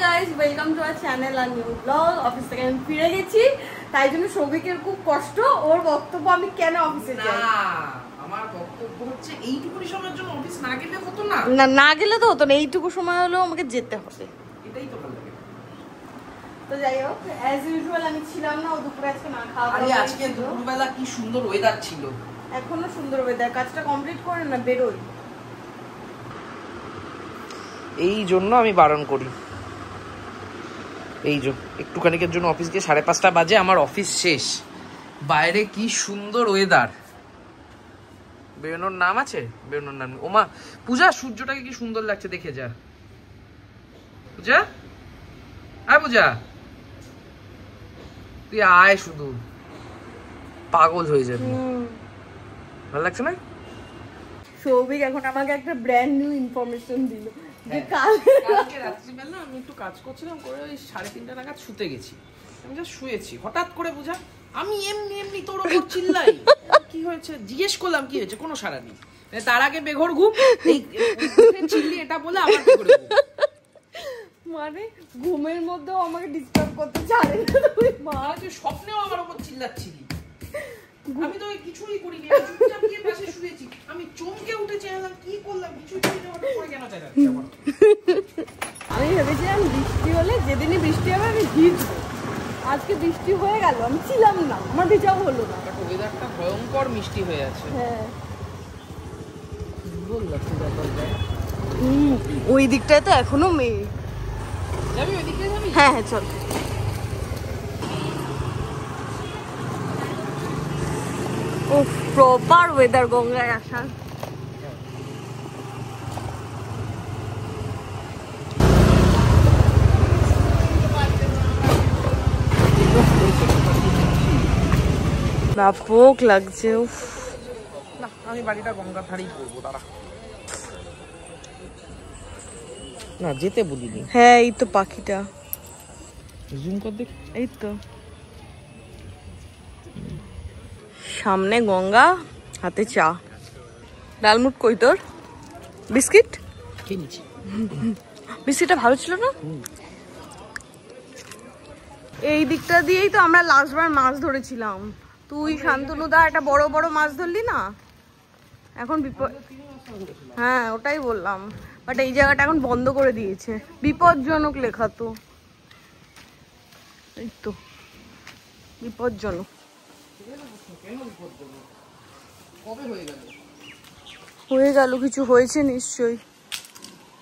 Guys, welcome to our channel আর new blog. Office থেকে আমি ফিরে গেছি, তাই জন্য সৌভিকের খুব কষ্ট। ওর বক্তব্য আমি কেন অফিসে যাই না, আমার বক্তব্য হচ্ছে এইটুকুনি সময়ের জন্য অফিস না গেলে হতো না। না গেলে তো হতো না, এইটুকু সময় হলেও আমাকে যেতে হবে, এটাই তো ভালো লাগে। তো যাই হোক, অ্যাজ ইউজুয়াল আমি ছিলাম না। ও দুপুরে আজকে না খাওয়া। আরে আজকে দুপুরবেলা কি সুন্দর ওয়েদার ছিল। এখনো সুন্দর ওয়েদার, কাজটা কমপ্লিট করে না বেরোই। এই জন্য আমি বারণ করি। এই যে একটুখানিকের জন্য অফিস গিয়ে 5:30 বাজে আমার অফিস শেষ। বাইরে কি সুন্দর ওয়েদার। বেরোনোর নাম আছে? বেরোনোর নাম। ওমা পূজা, সূর্যটাকে কি সুন্দর লাগছে, দেখে যা। পূজা, আয় পূজা, তুই আয়, শুধু পাগল হয়ে যাবি। ভালো লাগছে না? সৌভিক এখন আমাকে একটা ব্র্যান্ড নিউ ইনফরমেশন দিল যে কালকে রাত্রিবেলা আমি একটু কাজ করছিলাম, করে ওই 3:30 নাগাদ শুতে গেছি। আমি যা শুয়েছি, হঠাৎ করে পূজা আমি এমনি তোর ওপর চিল্লাই। কি হয়েছে জিজ্ঞেস করলাম, কি হয়েছে, কোনো সাড়া নেই। তার আগে বেঘোর ঘুম, এই চিল্লি এটা বলে আবার বেঘোর ঘুম। মানে ঘুমের মধ্যেও আমাকে ডিস্টার্ব করতে চায় না। তুই মা, তুই স্বপ্নেও আমার ওপর চিল্লাচ্ছিলি। আমি তো কিছুই করিনি, আমি চুপচাপ গিয়ে পাশে শুয়েছি। আমি চমকে উঠে চেয়েছিলাম, কি করলাম, কিছুই করিনি, হঠাৎ করে কেন চাইলাম। আমি ভেবেছিলাম বৃষ্টি হলে, যেদিনই বৃষ্টি হবে আমি ভিজবো। আজকে বৃষ্টি হয়ে গেল, আমি ছিলাম না, আমার ভিজাও হলো না। ওয়েদারটা ভয়ঙ্কর মিষ্টি হয়ে আছে। হ্যাঁ, বললাম ওই দিকটায় তো এখনো মেয়ে। যাবি ওইদিকে যাবি? হ্যাঁ চল। ও প্রপার ওয়েদার গঙ্গায় আসার। ব্যাপক লাগছে। না, আমি বাড়িটা গঙ্গার ধারেই করবো, দাঁড়া। না যেতে বলিনি। হ্যাঁ, এই তো পাখিটা, জুম কর দেখ। এই তো সামনে গঙ্গা, হাতে চা। ডালমুট কই তোর? বিস্কিট খেয়ে নিচ্ছি। বিস্কিটটা ভালো ছিল না? এই দিকটা দিয়েই তো আমরা লাস্টবার মাছ ধরেছিলাম। তুই শান্তনুদা একটা বড় বড় মাছ ধরলি না? এখন বিপদ। হ্যাঁ ওটাই বললাম, বাট এই জায়গাটা এখন বন্ধ করে দিয়েছে, বিপজ্জনক লেখা তো। এই তো বিপজ্জনক। হয়ে গেল, কিছু হয়েছে নিশ্চয়ই।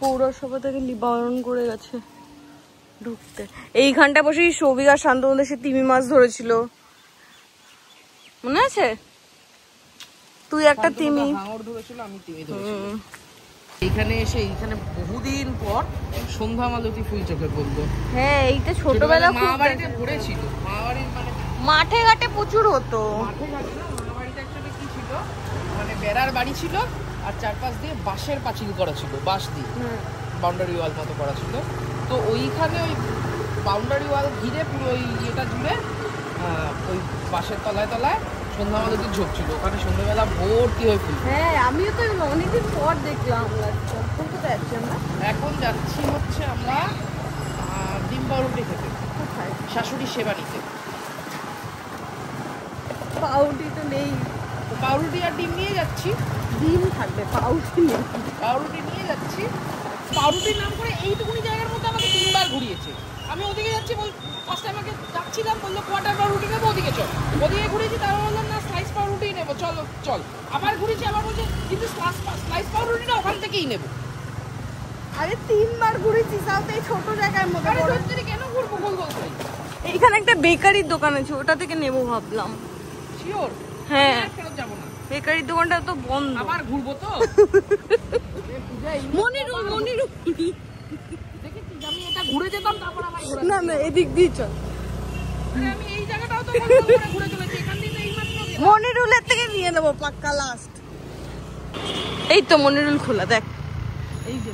পৌরসভা থেকে নিবারণ করে গেছে ঢুকতে। এইখানটা বসেই সৌভিক আর শান্তনুদের সে তিমি মাছ ধরেছিল, মনে আছে? তুই একটা তিমি ধরেছিল, আমি তিমি ধরেছিলাম। এইখানে এসে এইখানে বহুদিন পর সন্ধ্যা মালতী ফুল চোখে পড়লো। হ্যাঁ, এইটা ছোটবেলা মা বাড়িতে পড়েছিল। মা বাড়ির মানে মাঠে ঘাটে প্রচুর হতো। মাঠে ঘাটে না, মা বাড়িতে অ্যাকচুয়ালি কি ছিল, মানে বেড়ার বাড়ি ছিল আর চারপাশ দিয়ে বাঁশের পাঁচিল করা ছিল, বাঁশ দিয়ে বাউন্ডারি ওয়াল মতো করা ছিল। তো ওইখানে ওই বাউন্ডারি ওয়াল ঘিরে পুরো ওই ইয়েটা জুড়ে ওই বাঁশের তলায় তলায় সন্ধ্যা মালতীর ঝোপ ছিল। ওখানে সন্ধ্যাবেলা ভর্তি হয়ে ফুল। হ্যাঁ, আমিও তো অনেকদিন পর দেখলাম। কোথায় যাচ্ছি আমরা? এখন যাচ্ছি হচ্ছে আমরা ডিম পাউরুটি খেতে। কোথায়? শাশুড়ির সেবা নিতে। পাউরুটি তো নেই। পাউরুটি আর ডিম নিয়ে যাচ্ছি। ডিম থাকবে, পাউরুটি নেই। পাউরুটি নিয়ে যাচ্ছি। পাউরুটির নাম করে এইটুকুনি জায়গার মধ্যে আমাকে 3বার ঘুরিয়েছে। আমি ওদিকে যাচ্ছি, ফার্স্টে আমাকে যাচ্ছিলাম, বললো কোয়ার্টার পাউরুটি নেবো, ওদিকে চল। ওদিকে ঘুরেছি, তারপর বললাম না স্লাইস পাউরুটি নেবো, চলো চল। আবার ঘুরেছি, আবার বলছে কিন্তু স্লাইস পাউরুটিটা ওখান থেকেই নেবো। আরে 3বার ঘুরেছি, তাও তো এই ছোট জায়গার মধ্যে। কেন ঘুরবো গোল গোল করে? এইখানে একটা বেকারির দোকান আছে, ওটা থেকে নেবো ভাবলাম। শিওর? হ্যাঁ, ফেরত যাবো না। বেকারির দোকানটা তো বন্ধ। আবার ঘুরবো তো। মনিরুল দেখেছিস আমি এটা ঘুরে যেতাম, তারপর আবার না না, এদিক দিয়ে চল। আমি এই জায়গাটাও তো গোল গোল করে ঘুরে চলেছি। এখান থেকে এইমাত্র মনিরুলের থেকে নিয়ে নেবো পাক্কা লাস্ট। এই তো মনিরুল খোলা, দেখ। এই যে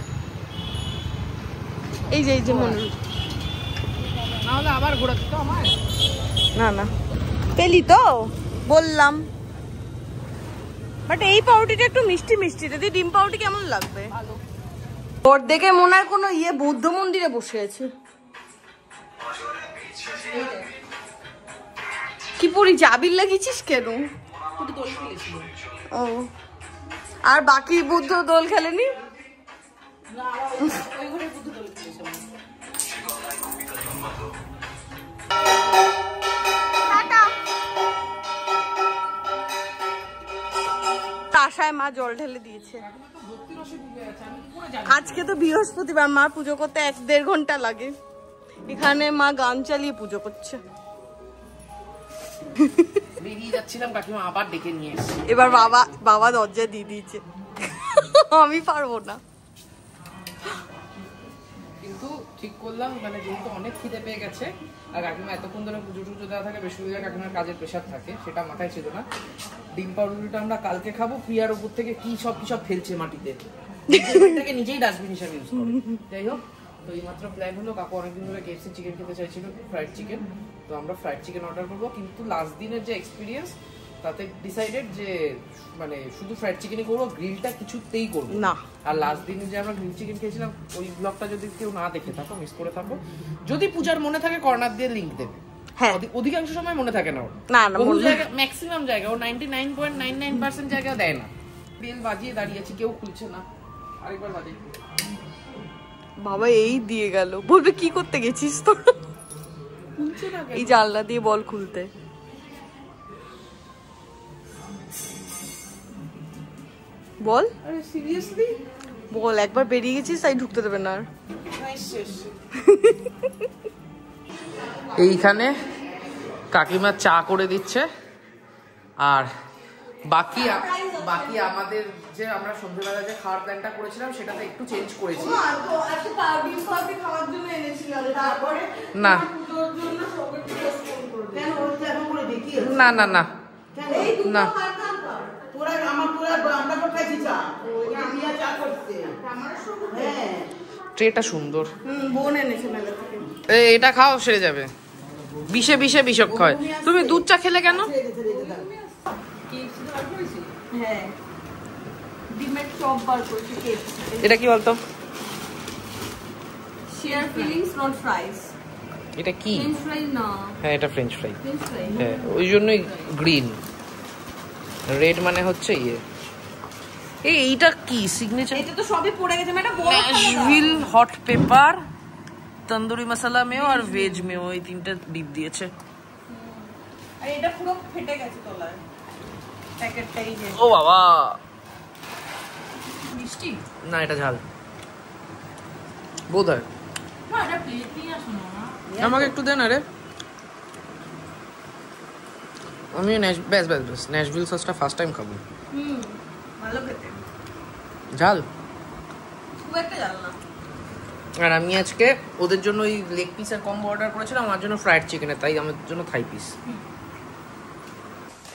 এই যে মনিরুল। না হলে আবার ঘোরাচ্ছি তো আমার। না না, পেলি তো বললাম। বাট এই পাউরুটিটা একটু মিষ্টি মিষ্টি। যদি ডিম পাউরুটি কেমন লাগবে? ভালো। ওর দেখে মনে হয় কোনো বৌদ্ধ মন্দিরে বসে আছে। কি পরি আবির লাগিয়েছিস কেন? ও, আর বাকি বুদ্ধ দোল খেলেনি? আশায় মা জল ঢেলে দিয়েছে। আজকে তো বৃহস্পতিবার, মা পুজো করতে 1-1.5 ঘন্টা লাগে। এখানে মা গান চালিয়ে পুজো করছে। এবার বাবা দরজা দিয়ে দিয়েছে। আমি পারবো না, কিন্তু ঠিক করলাম, মানে যেহেতু অনেক খিদে পেয়ে গেছে আর কাকিমা এতক্ষণ ধরে পুজো টুজো দেওয়া থাকে, বেশিরভাগ কাকিমার কাজের প্রেশার থাকে, সেটা মাথায় ছিল না। ডিম পাউরুটিটা আমরা কালকে খাবো। প্রিয়ার উপর থেকে কি সব ফেলছে মাটিতে, নিজেই ডাস্টবিন হিসাবে ইউজ করে। যাই হোক, তো এইমাত্র প্ল্যান হলো, কাকু অনেকদিন ধরে KFC চিকেন খেতে চাইছিল, ফ্রাইড চিকেন। তো আমরা ফ্রাইড চিকেন অর্ডার করবো, কিন্তু লাস্ট দিনের যে এক্সপিরিয়েন্স তাতে ডিসাইডেড যে মানে শুধু ফ্রাইড চিকেনই করবো, গ্রিলটা কিছুতেই করবো না। আর লাস্ট দিনে যে আমরা গ্রিল চিকেন খেয়েছিলাম, ওই ব্লগটা যদি কেউ না দেখে থাকো, মিস করে থাকো, যদি পূজার মনে থাকে কর্নার দিয়ে লিংক দেবে। হ্যাঁ, অধিকাংশ সময় মনে থাকে না ওর, বহু জায়গা, ম্যাক্সিমাম জায়গা ও 99.99% জায়গা দেয় না। বেল বাজিয়ে দাঁড়িয়েছি, কেউ খুলছে না। আরেকবার বাজিয়ে বাবা এই দিয়ে গেল, বলবে কি করতে গেছিস তো? এই জানলা দিয়ে বল খুলতে। বল, আরে সিরিয়াসলি বল, একবার বেরিয়ে গেছিস তাই ঢুকতে দেবে না আর। এইখানে কাকিমা চা করে দিচ্ছে, আর বাকি আমাদের যে আমরা সন্ধ্যেবেলা যে খাওয়ার প্ল্যানটা করেছিলাম সেটাতে একটু চেঞ্জ করেছি। না না না না না, ট্রেটা সুন্দর, এটা খাও সেরে যাবে। বিষে বিষে বিষক্ষয়। তুমি দুধ চা খেলে কেন? এটা কি বলতো? Share feelings not fries. এটা কি? ফ্রেঞ্চ ফ্রাই না। হ্যাঁ, এটা ফ্রেঞ্চ ফ্রাই। হ্যাঁ, ওই জন্যই গ্রিন, রেড মানে হচ্ছে এইটা কি সিগনেচার? এটা তো সবই পড়ে গেছে, এটা বড় ন্যাশভিল হট পেপার, তন্দুরি মশলা মেও আর ভেজ মেও, এই তিনটা ডিপ দিয়েছে। আর এটা পুরো ফেটে গেছে তলায় প্যাকেটটাই। যে ও বাবা, মিষ্টি না এটা ঝাল বোধ হয়। এটা প্লেট নিয়ে আসো না, আমাকে একটু দেন। আরে আমি ব্যাস ন্যাশভিল সসটা ফার্স্ট টাইম খাবো। ভালো খেতে, ঝাল খুব একটা ঝাল না। আর আমি আজকে ওদের জন্য ওই লেগ পিসের কম্বো অর্ডার করেছিলাম, আমার জন্য ফ্রাইড চিকেনের, তাই আমার জন্য থাই পিস।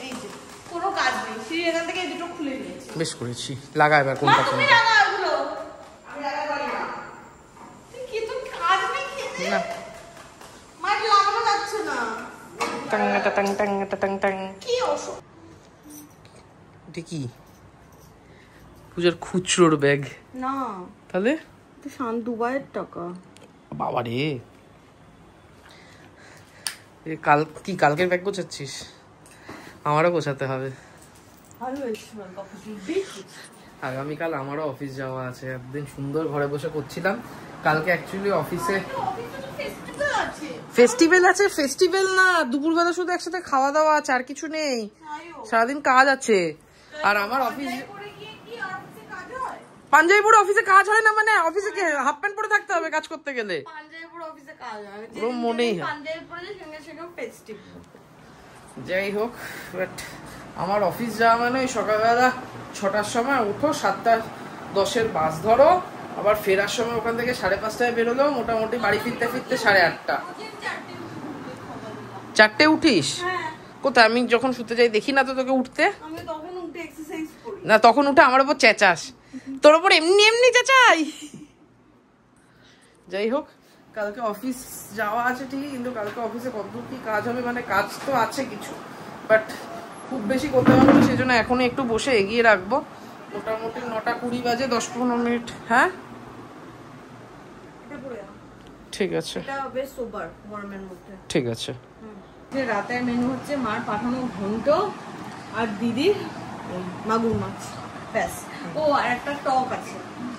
এই যে কোনো কাজ নেই, সিঁড়ি এখান থেকে দুটো খুলে নিয়েছি। বেশ করেছি, লাগা এবার কোনটা তুমি লাগা ওগুলো, আমি লাগা পারি না। কি তো কাজ নেই খেতে না, মার লাগানো যাচ্ছে না। Tongue tongue tongue tongue tongue, কি ওসব? এটা কি? পূজার খুচরোর ব্যাগ না, তাহলে তো শান দুবাইয়ের টাকা। বাবা রে, কালকের ব্যাগ গোছাচ্ছিস? আমারও গোছাতে হবে। আগামীকাল আমারও অফিস যাওয়া আছে। একদিন সুন্দর ঘরে বসে করছিলাম, কালকে অ্যাকচুয়ালি অফিসে ফেস্টিভ্যাল আছে। ফেস্টিভ্যাল না, দুপুরবেলা শুধু একসাথে খাওয়া দাওয়া আছে, আর কিছু নেই। সারাদিন কাজ আছে। আর আমার অফিস পাঞ্জাবি পরে অফিসে কাজ হয় না, মানে অফিসে হাফ প্যান্ট পরে থাকতে হবে কাজ করতে গেলে। মনেই হয়। যাই হোক, বাট আমার অফিস যাওয়া মানে ওই সকালবেলা 6টার সময় উঠো, 7:10-এর বাস ধরো, আবার ফেরার সময় ওখান থেকে 5:30টায় বেরোলো, মোটামুটি বাড়ি ফিরতে 8:30। 4টে উঠিস? কোথায়? আমি যখন শুতে যাই দেখি না তো তোকে উঠতে। না, তখন উঠে আমার উপর চেঁচাস, তোর উপর এমনি এমনি চেঁচাই। যাই হোক, কালকে অফিস যাওয়া আছে ঠিকই, কিন্তু কালকে অফিসে কতদূর কি কাজ হবে, মানে কাজ তো আছে কিছু, বাট খুব বেশি করতে পারবো না, সেই জন্য এখনই একটু বসে এগিয়ে রাখবো। মোটামুটি 9:20 বাজে, 10-15 মিনিট। হ্যাঁ, ঠিক আছে, এটা বেশ সুপার গরমের মধ্যে। ঠিক আছে। যে রাতের মেনু হচ্ছে মার পাঠানো ঘন্ট আর দিদির মাগুর মাছ, ব্যাস। ও আর একটা টক আছে।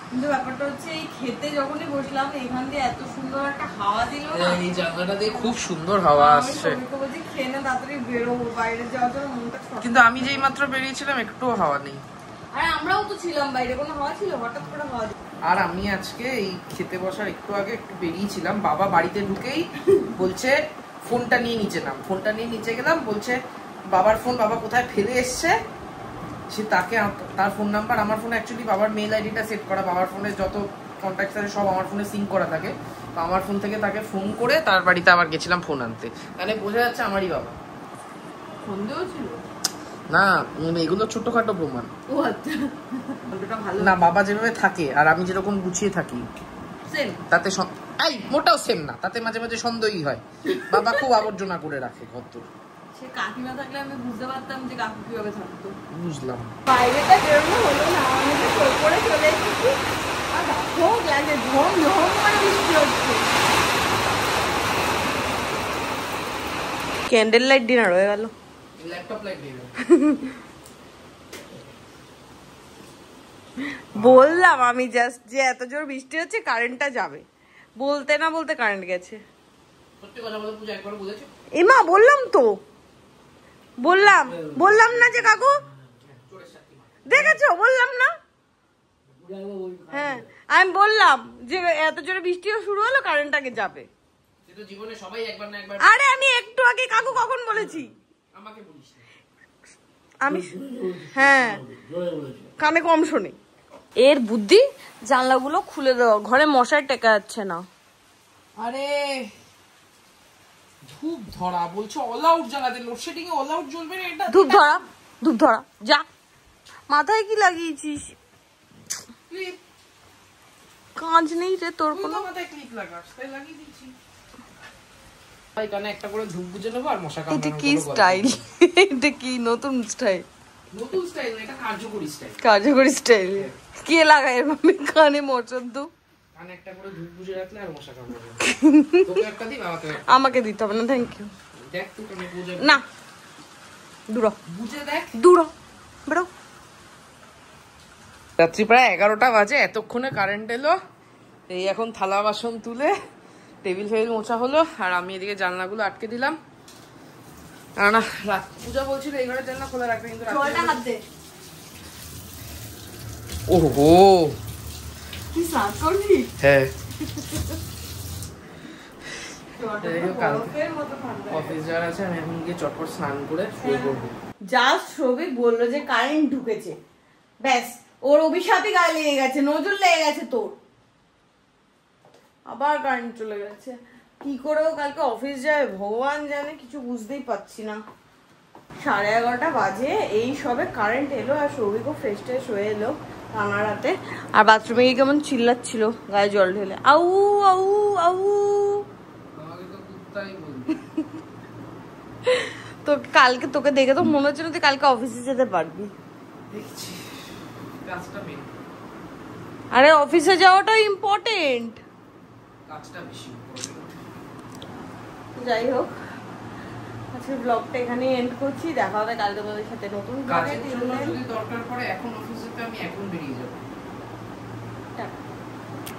কিন্তু ব্যাপারটা হচ্ছে এই খেতে যখনই বসলাম এখান দিয়ে এত সুন্দর একটা হাওয়া দিল, এই জায়গাটা দিয়ে খুব সুন্দর হাওয়া আসছে। খেয়ে না তাড়াতাড়ি বেরোবো, বাইরে যাওয়ার জন্য মনটা। কিন্তু আমি যেই মাত্র বেরিয়েছিলাম একটুও হাওয়া নেই। আরে আমরাও তো ছিলাম বাইরে, কোনো হাওয়া ছিল? হঠাৎ করে হাওয়া দিল। আর আমি আজকে এই খেতে বসার একটু আগে একটু বেরিয়েছিলাম, বাবা বাড়িতে ঢুকেই বলছে ফোনটা নিয়ে নিচে নাম। ফোনটা নিয়ে নিচে গেলাম, বলছে বাবার ফোন বাবা কোথায় ফেলে এসছে, সে তাকে তার ফোন নাম্বার আমার ফোনে, অ্যাকচুয়ালি বাবার মেল আইডিটা সেট করা, বাবার ফোনে যত কন্ট্যাক্ট আছে সব আমার ফোনে সিঙ্ক করা থাকে। তো আমার ফোন থেকে তাকে ফোন করে তার বাড়িতে আবার গেছিলাম ফোন আনতে, মানে বোঝা যাচ্ছে আমারই বাবা। সন্দেহ ছিল না, এগুলো ছোটখাটো প্রমাণ। ও আচ্ছা, ভালো না, বাবা যেভাবে থাকে আর আমি যেরকম গুছিয়ে থাকি তাতে এই মোটাও সেম না, তাতে মাঝে মাঝে সন্দেহই হয়। বাবা খুব আবর্জনা করে রাখে ঘর। সে কাকিমা থাকলে আমি বুঝতে পারতাম যে কাকু কিভাবে থাকতো। বুঝলাম। বাইরেটা বেরোনো হলো না, আমি তো করে চলে এসেছি। আর দেখো গ্যাসে ঝম ঝম করে বৃষ্টি হচ্ছে। ক্যান্ডেল লাইট ডিনার হয়ে গেল। ল্যাপটপ লাইট দিয়ে দাও। বললাম আমি জাস্ট যে এত জোর বৃষ্টি হচ্ছে কারেন্টটা যাবে, বলতে না বলতে কারেন্ট গেছে। সত্যি কথা বলতে পূজা একবার বলেছে। এমা বললাম তো, বললাম না যে কাকু দেখেছো, বললাম না? হ্যাঁ আমি বললাম যে এত জোরে বৃষ্টিও শুরু হলো কারেন্টটাকে যাবে। জীবনে সবাই একবার না একবার। আরে আমি একটু আগে কাকু কখন বলেছি? আমাকে বলিস না। আমি হ্যাঁ কানে কম শোনে। এর বুদ্ধি জানলাগুলো খুলে দেওয়া, ঘরে মশার টেকা যাচ্ছে না। আরে ধূপ ধরা বলছো, অল আউট জ্বালাতে, লোডশেডিং এ অল আউট জ্বলবে না এটা? ধূপ ধরা যা, মাথায় কি লাগিয়েছিস? কাজ নেই রে তোর কোনো? মাথায় ক্লিপ লাগাস, তাই লাগিয়ে দিয়েছি। ভাই কানে একটা করে ধূপ বুঝে নেবো আর মশা কামড়ানো। এটা কি স্টাইল? এটা কি নতুন স্টাইল? নতুন স্টাইল না, এটা কার্যকরী স্টাইল। কার্যকরী স্টাইল কে লাগায় এভাবে কানে মশার ধূপ? কানে একটা করে ধূপ বুঝে রাখলে আর মশা কামড়াবে না। তোকে একটা দিই, বাবাকে আমাকে দিতে হবে না, থ্যাংক ইউ। দেখ তুই কানে বুঝে না, দূর বুঝে দেখ, দূর বেরো। রাত্রি প্রায় 11টা বাজে, এতক্ষণে কারেন্ট এলো। এই এখন থালা বাসন তুলে টেবিল ফেবিল মোছা হলো, আর আমি এদিকে জানলাগুলো আটকে দিলাম। না রাত পূজা বলছিল এই ঘরের জানলা খোলা রাখবে, কিন্তু ওহো কি স্নান করবি? হ্যাঁ অফিস যাওয়ার আছে, আমি এখন গিয়ে চটপট স্নান করে শুয়ে পড়বো। জাস্ট সৌভিক বললো যে কারেন্ট ঢুকেছে, ব্যাস ওর অভিশাপই গায়ে লেগে গেছে, নজর লেগে গেছে তোর। আবার কারেন্ট চলে গেছে, কি করেও কালকে অফিস যায় ভগবান জানে, কিছু বুঝতেই পারছি না। 11:30 বাজে, এই সবে কারেন্ট এলো আর সৌভিকও ফ্রেশ ট্রেশ হয়ে এলো রান্না রাতে। আর বাথরুমে গিয়ে কেমন চিল্লাচ্ছিল গায়ে জল ঢেলে, আউ আউ আউ। তো কালকে তোকে দেখে তো মনে হচ্ছে না তুই কালকে অফিসে যেতে পারবি। আরে অফিসে যাওয়াটা ইম্পর্টেন্ট। যাই হোক, আজকে ব্লগটা এখানে এন্ড করছি, দেখা হবে কালকে তোমাদের সাথে নতুন ব্লগে। যদি দরকার পড়ে এখন অফিসে আমি এখন বেরিয়ে যাবো।